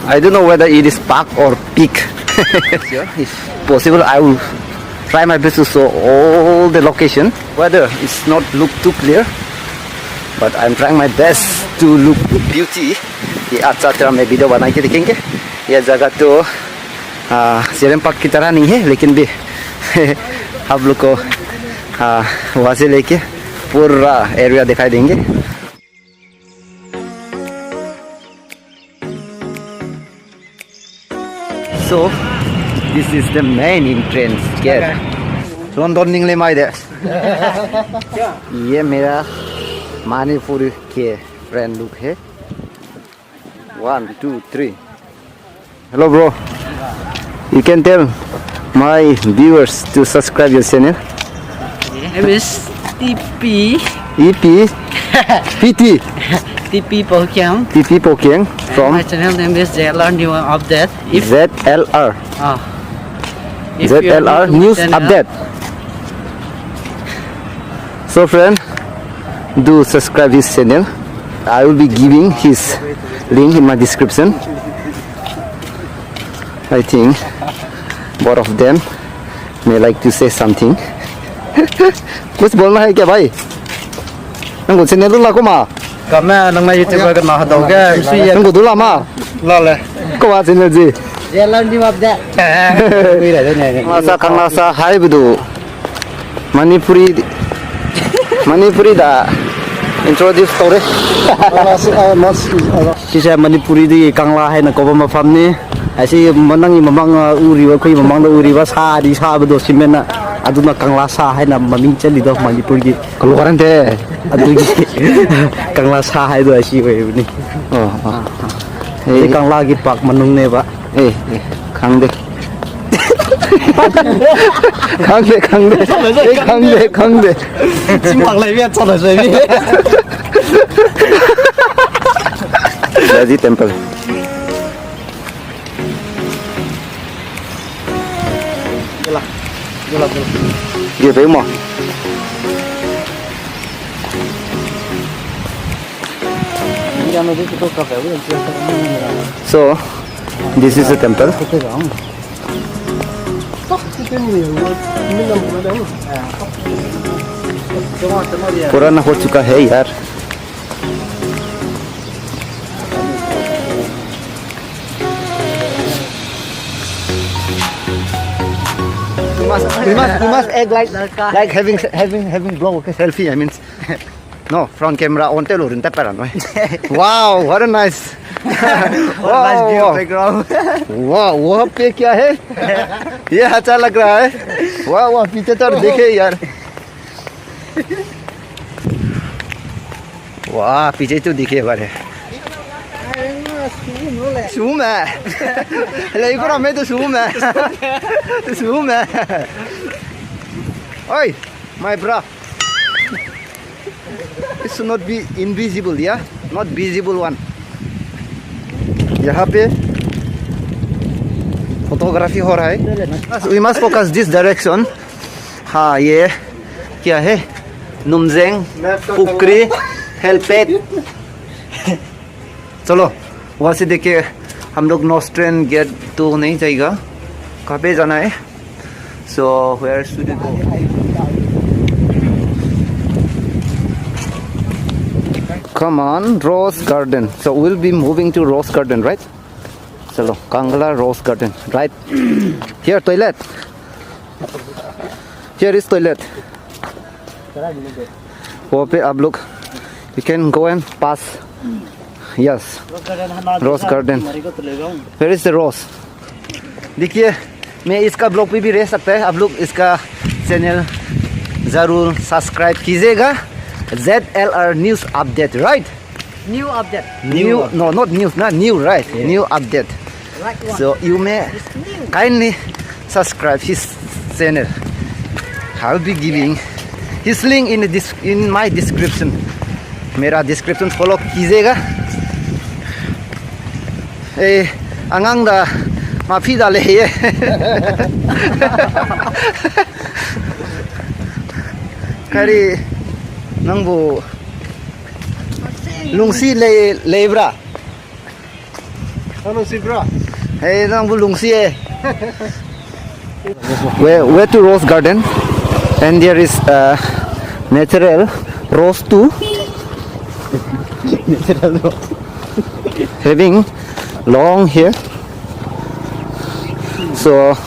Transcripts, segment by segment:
I don't know whether it is park or peak. If possible, I will try my best to show all the location. Weather is not look too clear, but I'm trying my best to look beauty. ये अच्छा तरह मैं video बना के दिखेंगे. यह जगह तो सीरम पार्क की तरह नहीं है, लेकिन भी आप लोग को वहाँ से लेके पूरा एरिया दिखाई देंगे. So this is the main entrance gate. London निकले माय दे. ये मेरा मणिपुर के फ्रेंड लोग है. 1, 2, 3. Hello bro. You can tell my viewers to subscribe your channel. Name is TP. EP. PT. TP Pokyang. TP Pokyang from My channel name is ZLR New Update. ZLR. If you are ZLR new to my News channel, Update. So friend, do subscribe his channel. I will be giving his link in my description. I think both of them may like to say something. कुछ बोलना है क्या भाई? नंगो channel ला को मा? kami nang may YouTuber kan mga daw ka. नंगो दुला मा? Lala. को वा channel ji? ZLR New Update. Wait a minute. Masa Kangla hai budu. Manipuri da introduce story. Sisa Manipuri di Kangla hai na ko ba mafam ni. Asi manang mamang uri wa koi mamang uri wa sa di sa ba do simena aduna Kangla sa hai na maming chali do Manipur gi Keluaran deh. adu gi Kangla sa hai do asi we ni Kangla gi pak manung ne ba 강대. 강대. Simpak lai biar chana sai bi Lazy temple. Dia phải mà. So, this is a temple. पुराना हो चुका है यार. We must act like having blow okay, selfie. I mean, no front camera on telo rin taparan. Wow, what a nice. nice view of background वाह वहाँ पे क्या है? ये अच्छा लग रहा है. वाह वाह पीछे तो देखे यार. वाह पीछे तो दिखे बारे. Zoom है. लेकिन हमें तो zoom है. Zoom है. Oi, my bro. It should not be invisible, yeah? Not visible one. यहाँ पे फोटोग्राफी हो रहा है. We must focus this direction. हाँ ये क्या है? नुमजेंग पुकरी हेलपेट. चलो वहाँ से देखे हम लोग नॉस्ट्रेन गेट तो नहीं जाएगा. कहाँ पे जाना है? So where should we go? Come on, Rose Garden. So we'll be moving to Rose Garden, right? Chalo, Kangla Rose Garden, right? Here toilet. Here is toilet. वहाँ पे आप लोग you can go and pass. Yes, Rose Garden. Where is the rose? देखिए मैं इसका blog पे भी रह सकता है. आप लोग इसका चैनल ज़रूर सब्सक्राइब कीजिएगा. ZLR News Update, right? New Update. New, no, not news, not new, right? Yeah. New update. Right one. So you may kindly subscribe his channel. I'll be giving his link in my description. मेरा description follow कीजिएगा. अंगांग दा माफी डाले ये. करी नंगबो लुंसी Lebra Hello, Sibra. Hey, nang bulung siye. We're to Rose Garden, and there is natural rose too. Having long hair. So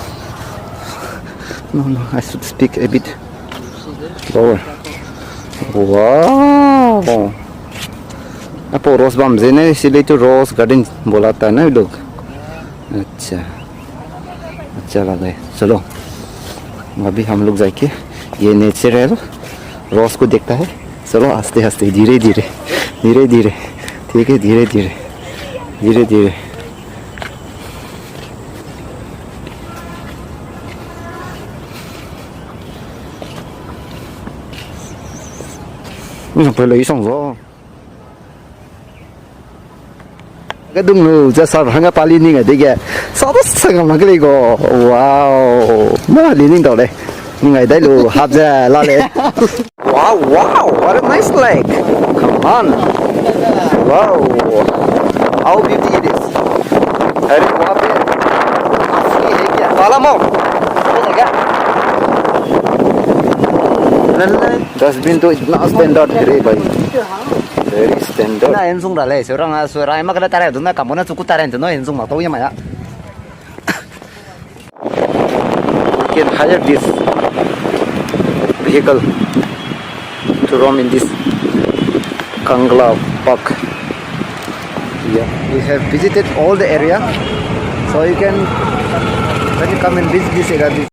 no, I should speak a bit lower. Wow. आपको रोज बम से ना इसीलिए तो रोज गार्डन बोलाता है ना लोग. अच्छा अच्छा लगा है. चलो अभी हम लोग जाके ये नेचुरल रोज को देखता है. चलो आस्ते आस्ते धीरे धीरे धीरे धीरे ठीक है. धीरे धीरे धीरे धीरे. mình phải lấy xong rồi. Cái đúng rồi, chắc sao hàng cái Bali này cái kìa, sao đó sang mà cái này go, wow, nó liên ninh đâu đấy, ngày đấy luôn hấp ra la lên. Wow, wow, what a nice lake, come on, wow, how beauty it is. अरे वहाँ पे असली है क्या? वाला मो, क्या क्या? Dustbin तो इतना standard है भाई. Very standard. Na ensung dah leh, seorang suara emak kena tarik tu, na kamu na cukup tarik tu, no ensung mak tahu ya maya. We can hire this vehicle to roam in this Kangla Park. Yeah, we have visited all the area, so you can when you come and visit this area.